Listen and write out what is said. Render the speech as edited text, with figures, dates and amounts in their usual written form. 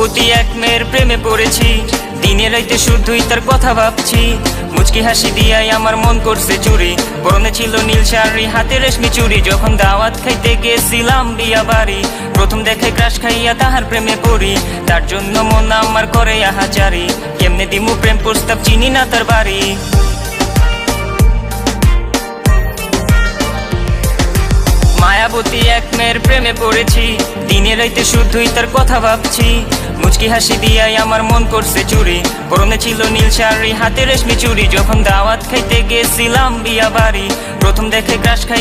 যুবতী এক মেয়ের প্রেমে পড়েছি, দিনে রাইতে শুধুই তার কথা ভাবছি। মুচকি হাসি দিয়াই আমার মন করছে চুরি, পরনে ছিল নীল শাড়ি, হাতে রেশমি চুড়ি। যখন দাওয়াত খাইতে গেছিলাম বিয়া বাড়ি, প্রথম দেখে ক্রাশ খাইয়া তাহার প্রেমে পড়ি। তার জন্য মন আমার করে আহাজারি, কেমনে দিমু প্রেম প্রস্তাব, চিনি না তার বাড়ি। মায়াবতী এক মেয়ের প্রেমে পড়েছি, দিনে রাইতে শুধুই তার কথা ভাবছি। মুচকি হাসি দিয়াই আমার মন করছে চুরি, পরনে ছিল নীল শাড়ি, হাতে রেশমি চুড়ি। যখন দাওয়াত খাইতে গেছিলাম বিয়া বাড়ি, প্রথম দেখে ক্রাশ খাই